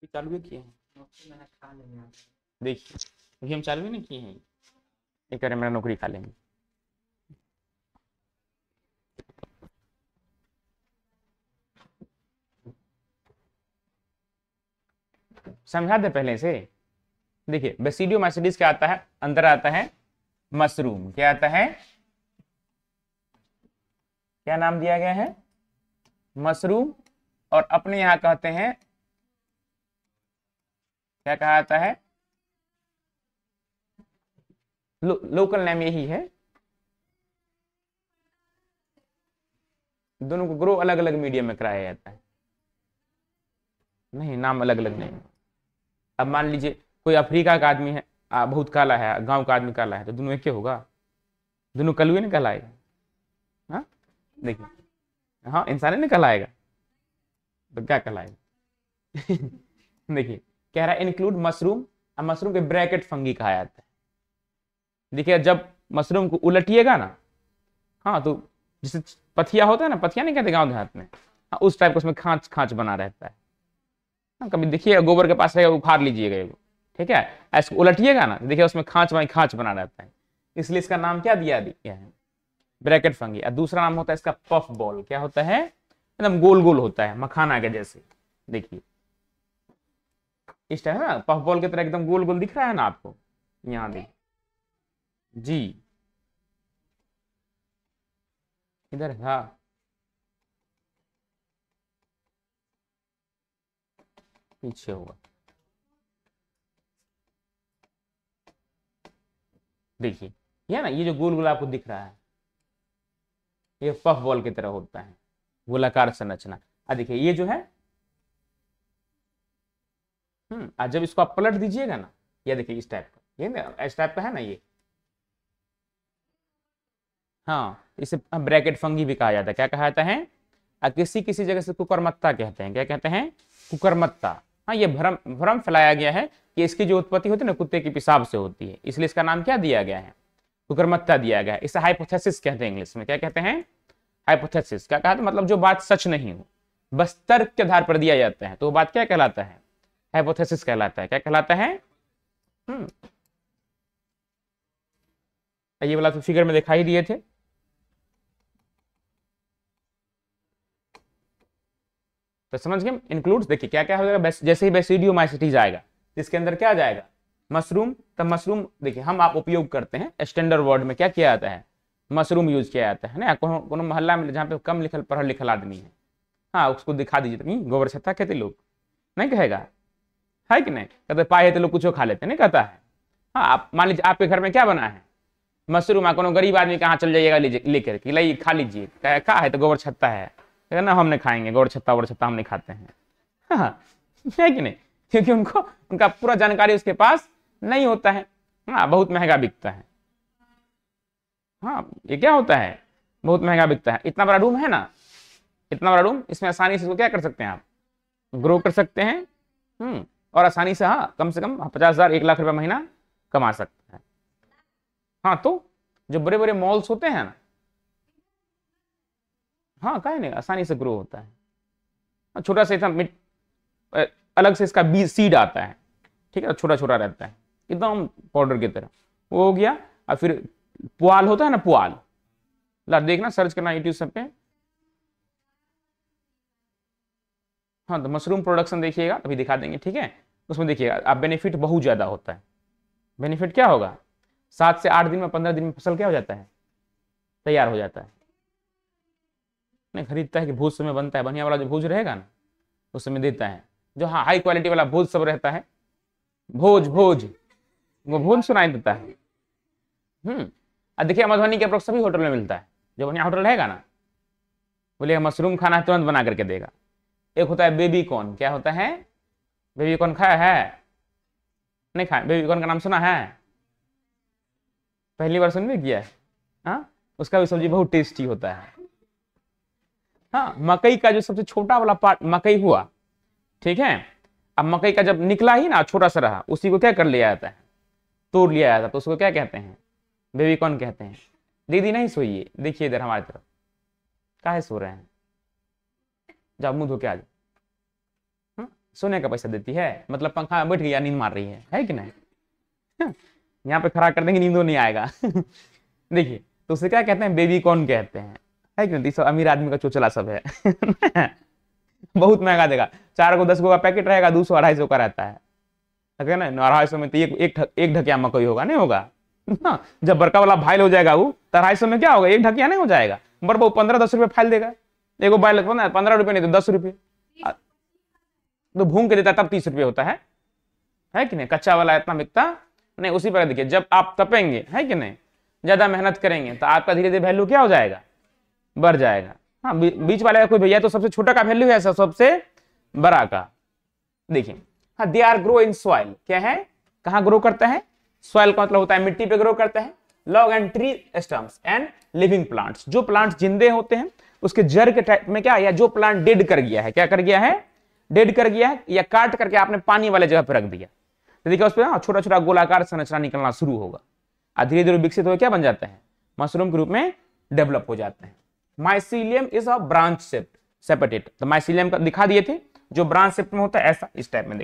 चालू ही किए हैं। देखिए अभी हम चालू ही नहीं किए हैं। ये कह रहे मेरा नौकरी खा लेंगे। समझा दे पहले से। देखिए बेसिडियोमाइसीट्स क्या आता है, अंदर आता है मशरूम। क्या आता है, क्या नाम दिया गया है, मशरूम। और अपने यहां कहते हैं, क्या कहा जाता है, लोकल नेम यही है। दोनों को ग्रो अलग अलग मीडियम में कराया जाता है, नहीं नाम अलग अलग नहीं। अब मान लीजिए कोई अफ्रीका का आदमी है, बहुत काला है, गांव का आदमी काला है, तो दोनों एक ही होगा, दोनों कलुए नहीं कहलाएगा। हाँ देखिए, हाँ इंसान नहीं कहलाएगा तो क्या कहलाएगा। देखिए कह रहा है इंक्लूड मशरूम। अब मशरूम के ब्रैकेट फंगी कहा जाता है। देखिए जब मशरूम को उलटिएगा ना, हाँ तो जैसे पथिया होता है ना, पथिया नहीं कहते गांव देहात में, हाँ उस टाइप का उसमें खांच खांच बना रहता है। हाँ, कभी देखिए गोबर के पास रहेगा, उखाड़ लीजिएगा एगो, ठीक है, ऐसे उलटिएगा ना, देखिए उसमें खांच माई खांच बना रहता है, इसलिए इसका नाम क्या दिया है, ब्रैकेट फंगी। और दूसरा नाम होता है इसका पफ बॉल। क्या होता है, एकदम गोल गोल होता है मखाना के जैसे। देखिए इस टाइप ना पफ बॉल की तरह एकदम गोल गोल दिख रहा है ना आपको, यहाँ देखिए जी, इधर हाँ पीछे होगा। देखिए ये ना, ये जो गोल गोल आपको दिख रहा है, ये पफ बॉल की तरह होता है, गोलाकार संरचना। देखिए ये जो है, आज जब इसको आप पलट दीजिएगा ना, ये देखिए इस टाइप का, ये ना इस टाइप का है ना ये, हाँ इसे ब्रैकेट फंगी भी कहा जाता है। क्या कहा जाता है, किसी किसी जगह से कुकरमत्ता कहते हैं। क्या कहते हैं, कुकरमत्ता। हाँ ये भ्रम भ्रम फैलाया गया है कि इसकी जो उत्पत्ति होती है ना कुत्ते की पेशाब से होती है, इसलिए इसका नाम क्या दिया गया है, कुकरमत्ता दिया गया है। इसे हाइपोथेसिस कहते हैं इंग्लिश में। क्या कहते हैं, हाइपोथेसिस। क्या कहा था, मतलब जो बात सच नहीं हो, बस तर्क के आधार पर दिया जाता है, तो वो बात क्या कहलाता है, हाइपोथेसिस कहलाता है। क्या कहलाता है, ये वाला तो फिगर में दिखाई दिए थे। तो समझ गए, इंक्लूड्स। देखिए क्या क्या हो जाएगा, जैसे ही बेसिडियोमाइसीट्स आएगा इसके अंदर क्या आ जाएगा, मशरूम। तब मशरूम देखिए हम आप उपयोग करते हैं स्टैंडर्ड वर्ड में, क्या किया जाता है, मशरूम यूज किया जाता है ना। कोनो मोहल्ला में जहाँ पे कम लिखल पढ़ल लिखल आदमी है, हाँ उसको दिखा दीजिए, तो गोबर छत्ता कहते लोग, नहीं कहेगा, है कि नहीं, कहते पाए तो लोग कुछ खा लेते, नहीं कहता है। हाँ आप मान लीजिए आपके घर में क्या बना है, मशरूम। कोनो गरीब आदमी कहाँ चल जाइएगा लेकर के, लाइए खा लीजिए, क्या है, तो गोबर छत्ता है, ना हम नहीं खाएंगे गोबर छत्ता हम नहीं खाते हैं। हाँ है कि नहीं, क्योंकि उनको उनका पूरा जानकारी उसके पास नहीं होता है। हाँ बहुत महंगा बिकता है। हाँ ये क्या होता है, बहुत महंगा बिकता है। इतना बड़ा रूम है ना, इतना बड़ा रूम, इसमें आसानी से इसको क्या कर सकते हैं आप, ग्रो कर सकते हैं। और आसानी से हाँ कम से कम 50,000 1 लाख रुपया महीना कमा सकते हैं। हाँ तो जो बड़े बड़े मॉल्स होते हैं ना, हाँ कहे नहीं, आसानी से ग्रो होता है। छोटा सा अलग से इसका बीज सीड आता है, ठीक है, छोटा छोटा रहता है एकदम पाउडर की तरह, वो हो गया। और फिर पुआल होता है ना, पुआल, ला देखना सर्च करना यूट्यूब सब पे। हाँ तो मशरूम प्रोडक्शन देखिएगा, अभी दिखा देंगे, ठीक है। उसमें देखिएगा आप, बेनिफिट बहुत ज्यादा होता है। बेनिफिट क्या होगा, 7 से 8 दिन में, 15 दिन में फसल क्या हो जाता है, तैयार हो जाता है। नहीं खरीदता है कि भोज समय बनता है, बढ़िया वाला जो भोज रहेगा ना उस समय देता है, जो हाँ हाई क्वालिटी वाला भोज सब रहता है, भोज भोज, वो भोज सुनाई देता है। देखिए मधुबनी के अप्रोक्स सभी होटल में मिलता है, जो बढ़िया होटल रहेगा ना, बोलिएगा मशरूम खाना है तुरंत बना करके देगा। एक होता है बेबी कॉर्न। क्या होता है, बेबी कॉर्न खाया है, नहीं खाया, बेबी कॉर्न का नाम सुना है, पहली बार सुनने किया है। हाँ उसका भी सब्जी बहुत टेस्टी होता है। हाँ मकई का जो सबसे छोटा वाला पार्ट मकई हुआ, ठीक है, अब मकई का जब निकला ही ना, छोटा सा रहा, उसी को क्या कर लिया जाता है, तोड़ लिया जाता है, तो उसको क्या कहते हैं, बेबी कॉर्न कहते हैं। दीदी नहीं सोइए, देखिए इधर हमारी तरफ, काहे सो रहे हैं, जाओ मुंह धो के आ जाओ, सोने का पैसा देती है, मतलब पंखा में बैठ गया नींद मार रही है कि नहीं? यहाँ पे खड़ा कर देंगे नींदो नहीं आएगा। देखिए तो उसे क्या कहते हैं, बेबी कॉर्न कहते हैं, है कि नहीं? सब अमीर आदमी का चोचला सब है। बहुत महंगा देगा, 4 को 10 को का पैकेट रहेगा, 200-250 का रहता है ना, 250 में तो एक ढकिया मकई होगा, नहीं होगा? हाँ, जब बड़का वाला फाइल हो जाएगा वो तो 250 में क्या होगा, एक ढकिया नहीं हो जाएगा, बरबो 15-10 रुपये फाइल देगा। एगो फाइल 15 रुपये नहीं तो 10 रुपये, तो भून के देता तब 30 रुपये होता है कि नहीं? कच्चा वाला इतना बिकता नहीं। उसी पर देखिए, जब आप तपेंगे, है कि नहीं, ज्यादा मेहनत करेंगे तो आपका धीरे धीरे वैल्यू क्या हो जाएगा, बढ़ जाएगा। हाँ, बीच वाले का कोई भैया तो सबसे छोटा का वैल्यू है, सबसे बड़ा का। देखिए हाँ, they are grow in soil, क्या है, कहाँ ग्रो करता है? सॉइल का मतलब होता है मिट्टी पे ग्रो करता है। Log and tree stumps and living plants, जो प्लांट्स जिंदे होते हैं उसके जड़ के टाइप में क्या, या जो प्लांट डेड कर गया है, क्या कर गया है, डेड कर गया है, या काट करके आपने पानी वाले जगह पर रख दिया, तो देखिए उस पर छोटा छोटा गोलाकार संरचना निकलना शुरू होगा, और धीरे धीरे विकसित होकर क्या बन जाता है, मशरूम के रूप में डेवलप हो जाता है। Mycelium is a branch shaped septate, तो माइसीलियम का दिखा दिए थे, जो ब्रांच शेप में होता है, ऐसा इस टाइप में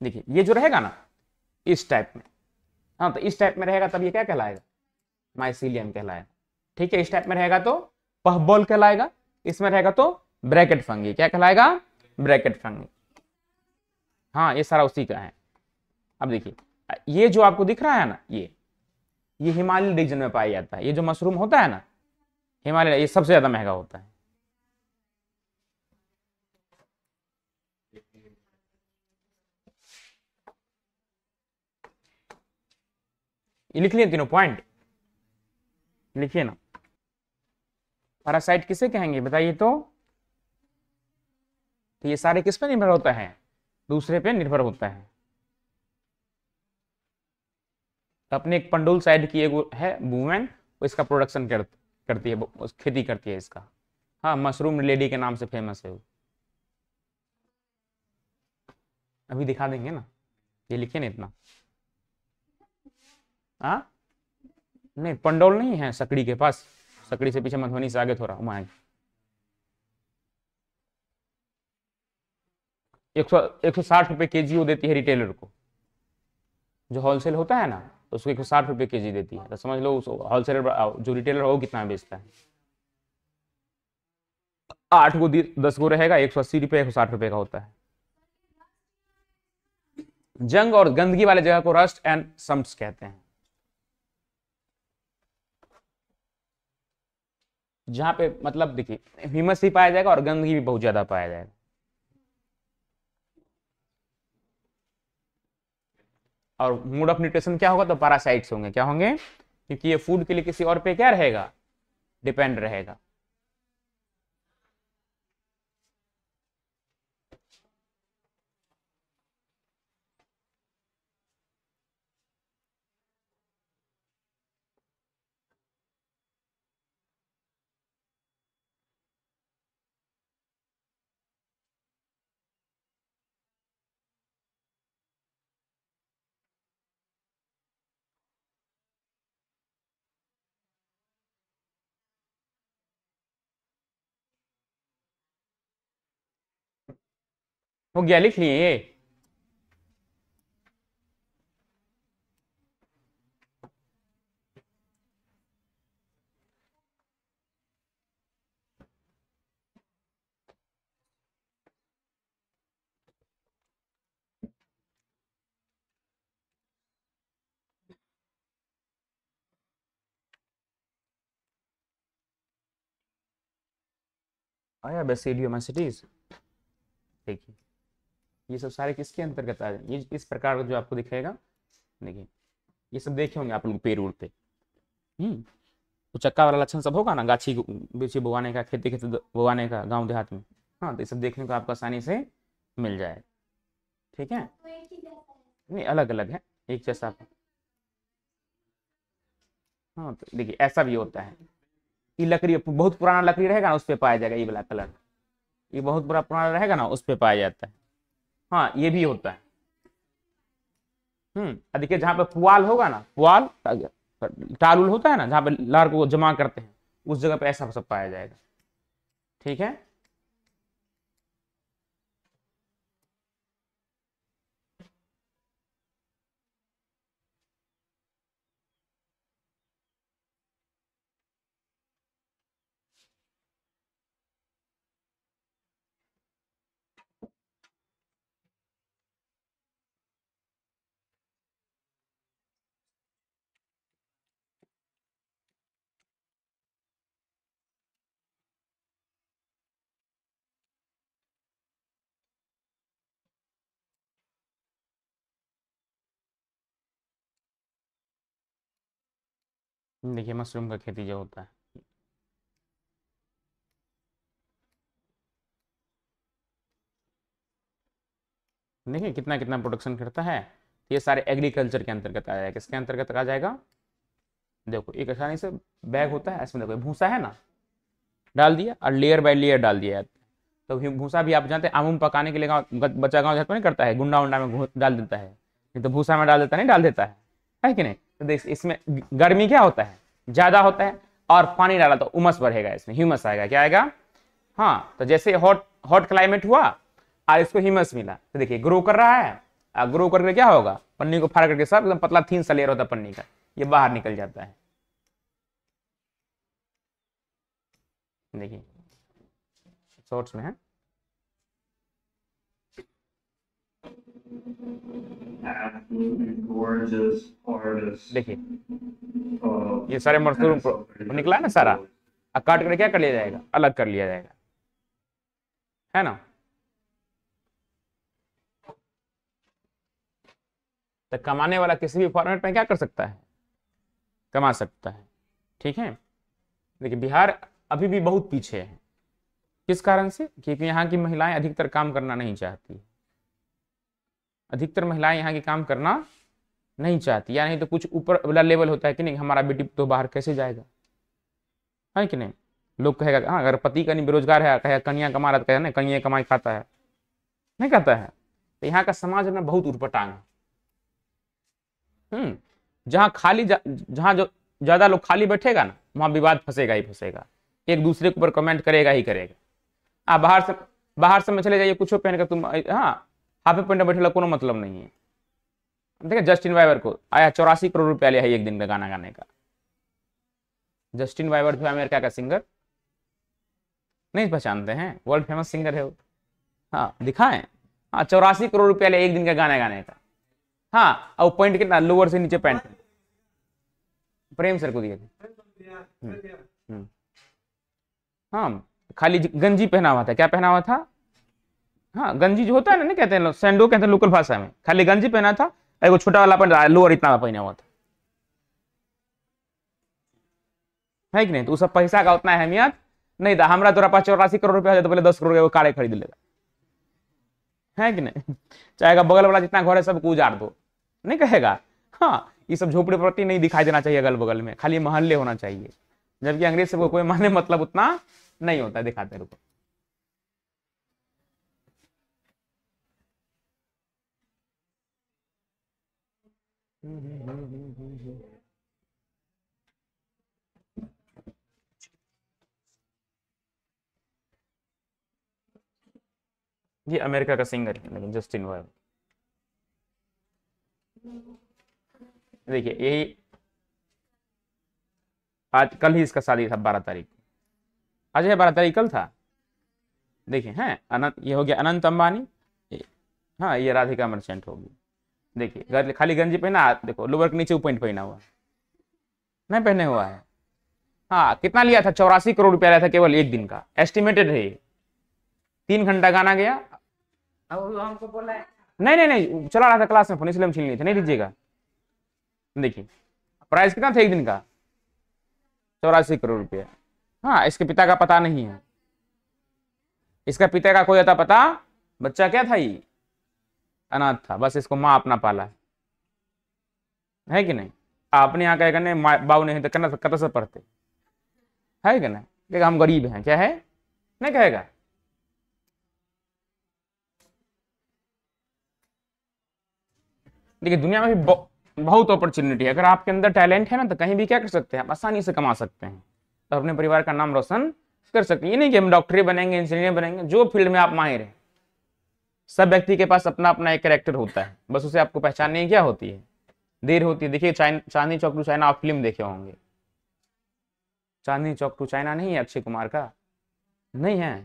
देखिए ये जो रहेगा ना इस टाइप में, हाँ तो इस टाइप में रहेगा तब ये क्या कहलाएगा, माइसीलियम कहलाएगा। ठीक है, इस टाइप में रहेगा तो पफबॉल कहलाएगा, इसमें रहेगा तो ब्रैकेट फंगी, क्या कहलाएगा, ब्रैकेट फंगी। हाँ, ये सारा उसी का है। अब देखिए ये जो आपको दिख रहा है ना, ये हिमालय रीजन में पाया जाता है। ये जो मशरूम होता है ना हिमालय, ये सबसे ज्यादा महंगा होता है। ये लिख लिए तीनों पॉइंट, लिखिए ना। पैरासाइट किसे कहेंगे बताइए तो ये सारे किस पे निर्भर होता है, दूसरे पे निर्भर होता है। अपने एक पंडुल साइड की एक है वुमेन, वो इसका प्रोडक्शन करती है, खेती करती है इसका। हाँ, मशरूम लेडी के नाम से फेमस है वो। अभी दिखा देंगे ना, ये लिखे ना इतना। हाँ नहीं, पंडौल नहीं है, सकड़ी के पास, सकड़ी से पीछे मधुबनी से आगे थोड़ा वहां। 160 रुपए केजी वो देती है रिटेलर को, जो होलसेल होता है ना उसको 160 रुपए केजी देती है, तो समझ लो उस होलसेलर जो रिटेलर हो कितना बेचता है। 8 गो 10 गो रहेगा, 180 रुपए 160 रुपए का होता है। जंग और गंदगी वाले जगह को रस्ट एंड सम्प्स कहते हैं, जहां पे मतलब देखिए ह्यूमस भी पाया जाएगा और गंदगी भी बहुत ज्यादा पाया जाएगा। और मोड ऑफ न्यूट्रिशन क्या होगा, तो पैरासाइट्स होंगे, क्या होंगे, क्योंकि ये फूड के लिए किसी और पे क्या रहेगा, डिपेंड रहेगा। हो गया, लिख लिए। आया बेसिडियोमाइसीटीज। देखिए ये सब सारे किसके अंतर्गत आ जाए, ये इस प्रकार का जो आपको दिखेगा, देखिए ये सब देखे होंगे आप लोग पेड़ उड़ पे। तो चक्का वाला लक्षण सब होगा ना, गाछी बीछी बोवाने का, खेती खेती बोवाने का गांव देहात में। हाँ, तो ये सब देखने को आपको आसानी से मिल जाए। ठीक है, नहीं अलग अलग है, एक जैसा। हाँ तो देखिए ऐसा भी होता है, ये लकड़ी बहुत पुराना लकड़ी रहेगा ना उस पे पाया जाएगा ये वाला कलर, ये बहुत बड़ा पुराना रहेगा ना उस पे पाया जाता है। हाँ ये भी होता है। देखिए जहाँ पे पुआल होगा ना, पुआल टालुल होता है ना, जहाँ पे लार को जमा करते हैं, उस जगह पे ऐसा सब पाया जाएगा। ठीक है, देखिए मशरूम का खेती जो होता है, देखिए कितना कितना प्रोडक्शन करता है। ये सारे एग्रीकल्चर के अंतर्गत आ जाएगा। किसके अंतर्गत आ जाएगा? देखो एक आसानी से बैग होता है, इसमें देखो भूसा है ना, डाल दिया और लेयर बाय लेयर डाल दिया है। तो भूसा भी आप जानते हैं आम पकाने के लिए बच्चा गाँव देहात में नहीं करता है, गुंडा उंडा में डाल देता है, नहीं तो भूसा में डाल देता नहीं, डाल देता है कि नहीं? तो देख इसमें गर्मी क्या होता है, ज्यादा होता है, और पानी डाला तो उमस बढ़ेगा, इसमें ह्यूमस आएगा। क्या आएगा? हाँ, तो जैसे हॉट हॉट क्लाइमेट हुआ और इसको ह्यूमस मिला, तो देखिए ग्रो कर रहा है। ग्रो करके क्या होगा, पन्नी को फाड़ करके सब एकदम पतला थीन सा लेयर होता है पन्नी का, ये बाहर निकल जाता है। देखिए शॉर्ट्स में है, देखिए ये सारे मशरूम निकला है ना सारा, काट कर क्या कर लिया जाएगा, अलग कर लिया जाएगा, है ना? तो कमाने वाला किसी भी फॉर्मेट में क्या कर सकता है, कमा सकता है। ठीक है, देखिए बिहार अभी भी बहुत पीछे है। किस कारण से? क्योंकि यहाँ की महिलाएं अधिकतर काम करना नहीं चाहती, अधिकतर महिलाएं यहाँ की काम करना नहीं चाहती, या नहीं तो कुछ ऊपर वाला लेवल होता है कि नहीं हमारा बेटी तो बाहर कैसे जाएगा, है कि नहीं? लोग कहेगा हाँ अगर पति कहीं बेरोजगार है, कहेगा कन्या कमा रहा, कहेगा ना कन्या कमाई खाता है, नहीं खाता है। तो यहाँ का समाज में बहुत उटपटांग है। जहाँ खाली जहाँ जो ज्यादा लोग खाली बैठेगा ना, वहां विवाद फंसेगा ही फंसेगा, एक दूसरे के ऊपर कमेंट करेगा ही करेगा। आप बाहर से में चले जाइए, कुछ पहन कर तुम हाँ हाफ पैंट में बैठे कोनो मतलब नहीं है। देखिए जस्टिन बाइबर को आया 84 करोड़ रुपया लिया है एक दिन का गाना गाने का। जस्टिन बाइबर जो है अमेरिका का सिंगर, नहीं पहचानते हैं? वर्ल्ड फेमस सिंगर है वो। हाँ दिखाएं, हाँ 84 करोड़ रुपया लिया एक दिन का गाना गाने का। हाँ और पैंट कितना, लोअर से नीचे पैंट प्रेम सर को दिए थे। हाँ खाली गंजी पहना हुआ था, क्या पहना हुआ था? हाँ गंजी जो होता है ना, नहीं कहते हैं सैंडो कहते हैं लोकल भाषा में, खाली गंजी पहना था, एक छोटा वाला पहना, लोअर इतना पहना हुआ था, है कि नहीं? तो उस पैसा का उतना अहमियत नहीं था। हमारा तोरा पास 84 करोड़ रुपया तो पहले 10 करोड़ वो कार खरीद लेगा, है कि नहीं? चाहेगा बगल वाला जितना घर है सबको उजाड़ दो, नहीं कहेगा? हाँ ये सब झोपड़ीपट्टी नहीं दिखाई देना चाहिए अगल बगल में, खाली मोहल्ले होना चाहिए, जबकि अंग्रेज सबको कोई माने मतलब उतना नहीं होता है। दिखाते रुको, ये अमेरिका का सिंगर है लेकिन जस्टिन बाइबर। देखिए यही आज कल ही इसका शादी था 12 तारीख, आज है 12 तारीख, कल था। देखिए हैं अनंत, ये हो गया अनंत अंबानी, हाँ ये राधिका मर्चेंट होगी। देखिए खाली गंजी पहना, देखो लोअर के नीचे पैंट पहना हुआ, नहीं पहने हुआ है। हाँ कितना लिया था? 84 करोड़ रुपया लिया था केवल एक दिन का, एस्टिमेटेड है। 3 घंटा गाना गया, हमको बोला है नहीं नहीं नहीं चला रहा था क्लास में फोन, इसलिए हम छीन लिए थे, नहीं दीजिएगा। देखिए प्राइस कितना था एक दिन का? 84 करोड़ रुपया। हाँ इसके पिता का पता नहीं है, इसका पिता का कोई आता पता, बच्चा क्या था ये, अनाथ था, बस इसको माँ अपना पाला है कि नहीं? अपने यहाँ कहेगा नहीं बाबू नहीं तो करना कत से पढ़ते, है कि नहीं? कहेगा हम गरीब हैं, क्या है, नहीं कहेगा? देखिए दुनिया में भी बहुत अपॉर्चुनिटी है, अगर आपके अंदर टैलेंट है ना तो कहीं भी क्या कर सकते हैं, आप आसानी से कमा सकते हैं, तो अपने परिवार का नाम रोशन कर सकते हैं। ये नहीं कि हम डॉक्टर बनेंगे, इंजीनियर बनेंगे, जो फील्ड में आप माहिर हैं। सब व्यक्ति के पास अपना अपना एक कैरेक्टर होता है, बस उसे आपको पहचानने की क्या होती है, देर होती है। देखिए चांदनी चौक टू चाइना आप फिल्म देखे होंगे, चांदनी चौक टू चाइना नहीं है अक्षय कुमार का, नहीं है?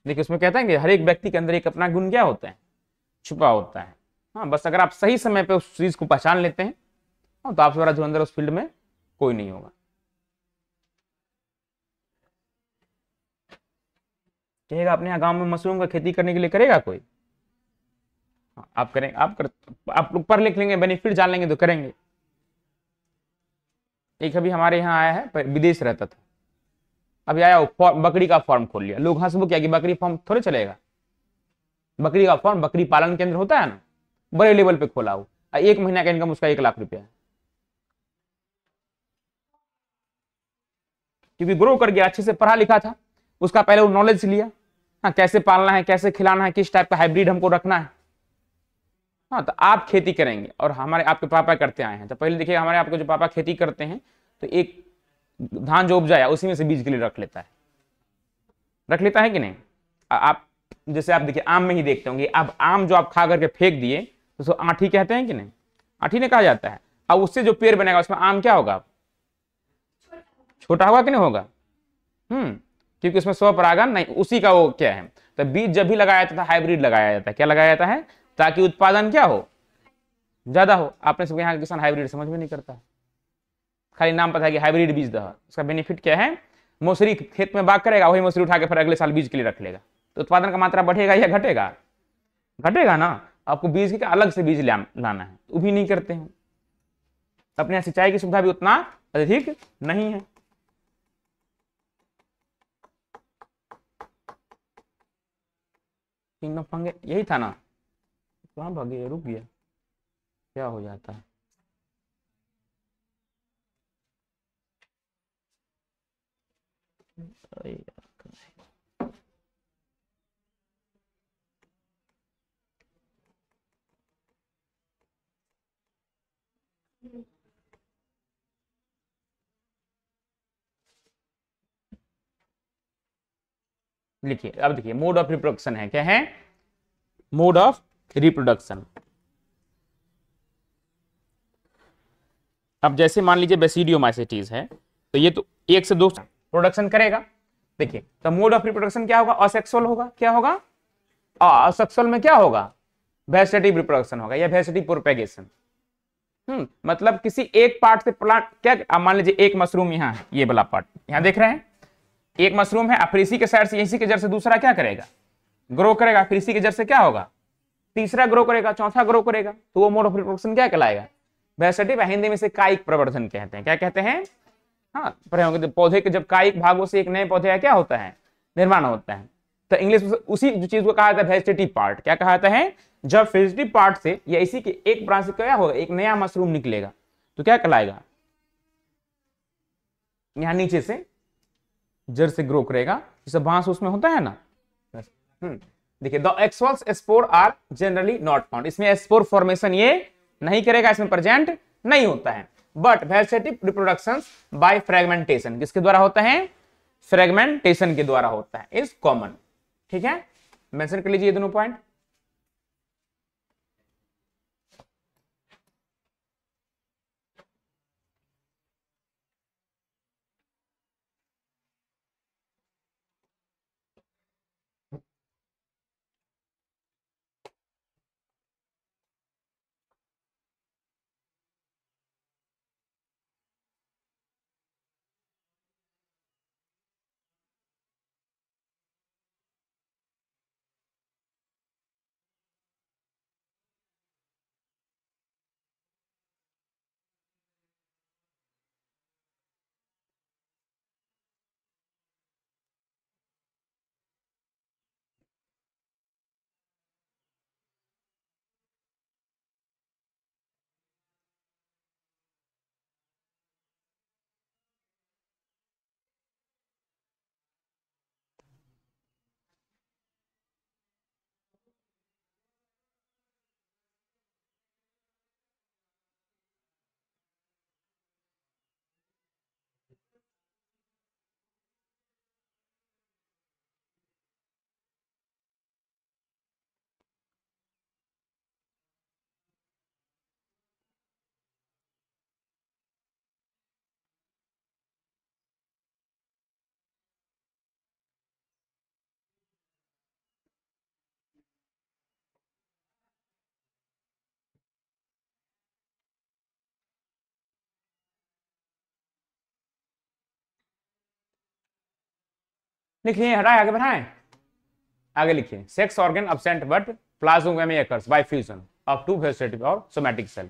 देखिए उसमें कहता है कि हर एक व्यक्ति के अंदर एक अपना गुण क्या होता है, छुपा होता है। हाँ बस अगर आप सही समय पे उस चीज को पहचान लेते हैं, हाँ, तो आपसे बड़ा धुरंधर उस फील्ड में कोई नहीं होगा। कहेगा अपने यहाँ गांव में मशरूम का खेती करने के लिए करेगा कोई? हाँ, आप करें, आप लोग पढ़ लिख लेंगे, बेनिफिट जान लेंगे तो करेंगे। एक अभी हमारे यहाँ आया है, विदेश रहता था, अभी आया बकरी का फॉर्म खोल लिया। लोग हंस वो क्या कि बकरी फार्म थोड़े चलेगा, बकरी का फॉर्म बकरी पालन केंद्र होता है ना, बड़े लेवल पे खोला हो, 1 महीना का इनकम उसका 1 लाख रुपया है, क्योंकि ग्रो कर गया, अच्छे से पढ़ा लिखा था, उसका पहले वो नॉलेज लिया, हाँ कैसे पालना है, कैसे खिलाना है, किस टाइप का हाइब्रिड हमको रखना है। हाँ तो आप खेती करेंगे, और हमारे आपके पापा करते आए हैं, तो पहले देखिए हमारे आपके जो पापा खेती करते हैं, तो एक धान जो उपजाया उसी में से बीज के लिए रख लेता है, रख लेता है कि नहीं। आप जैसे आप देखिए आम में ही देखते होंगे, अब आम जो आप खा करके फेंक दिए तो उसको आठी कहते हैं कि नहीं, आठी ने कहा जाता है। अब उससे जो पेड़ बनेगा उसमें आम क्या होगा, छोटा होगा कि नहीं होगा, क्योंकि उसमें स्वपरागण नहीं, उसी का वो क्या है। तो बीज जब भी लगाया जाता था हाइब्रिड लगाया जाता है, क्या लगाया जाता है, ताकि उत्पादन क्या हो, ज्यादा हो। आपने सबके यहाँ किसान हाइब्रिड समझ में नहीं करता है, खाली नाम पता है कि हाइब्रिड बीज दह, उसका बेनिफिट क्या है, मौसरी खेत में बाग करेगा, वही मौसरी उठा के फिर अगले साल बीज के लिए रख लेगा, तो उत्पादन का मात्रा बढ़ेगा या घटेगा, घटेगा ना। आपको बीज के अलग से बीज लाना है, वो भी नहीं करते हैं। अपने यहाँ सिंचाई की सुविधा भी उतना अधिक नहीं है। किंग ऑफ फंगे यही था ना, कहाँ भागे, रुक गया, क्या हो जाता है। लिखिए, अब देखिए मोड ऑफ रिप्रोडक्शन है, क्या है, मोड ऑफ रिप्रोडक्शन। अब जैसे मान लीजिए बेसिडियोमाइसिटीज है, तो ये तो 1 से 2 प्रोडक्शन करेगा। देखिए तो मोड ऑफ रिप्रोडक्शन क्या होगा, असेक्सुअल होगा, क्या होगा, असेक्सुअल में क्या होगा, वेजिटेटिव रिप्रोडक्शन होगा या वेजिटेटिव प्रोपेगेशन। मतलब किसी एक पार्ट से प्लांट क्या, मान लीजिए एक मशरूम यहाँ है, ये वाला पार्ट यहाँ देख रहे हैं, एक मशरूम है, फिर इसी के साइड से इसी के जड़ से दूसरा क्या करेगा, ग्रो करेगा, फिर इसी के जड़ से क्या होगा, तीसरा ग्रो करेगा, चौथा ग्रो करेगा, तो वो मोड ऑफ रिप्रोडक्शन क्या कहलाएगा, वेजिटेटिव। हिंदी में से कायिक प्रवर्धन कहते हैं, क्या कहते हैं, हाँ पढ़े होंगे, पौधे के जब कायिक भागों से एक नए पौधे का क्या होता है, निर्माण होता है। तो इंग्लिश में उसी चीज को कहा जाता है वेजिटेटिव पार्ट, क्या कहा जाता है, जब वेजिटेटिव पार्ट से या इसी के एक ब्रांच से क्या होगा, एक नया मशरूम निकलेगा, तो क्या कहलाएगा, यहां नीचे से जड़ से ग्रो करेगा, जैसे बांस उसमें होता है ना। देखिए the actual spore are generally not found, इसमें स्पोर फॉर्मेशन ये नहीं करेगा, इसमें प्रेजेंट नहीं होता है। But vegetative reproduction by fragmentation, किसके द्वारा होता है, फ्रेगमेंटेशन के द्वारा होता है, इज कॉमन। ठीक है, मेंशन कर लीजिए ये दोनों पॉइंट। लिखिए, हटाए, आगे बढ़ाएं, आगे लिखिए, sex organ absent but plasmogamy occurs by fusion of two vegetative और सोमैटिक सेल।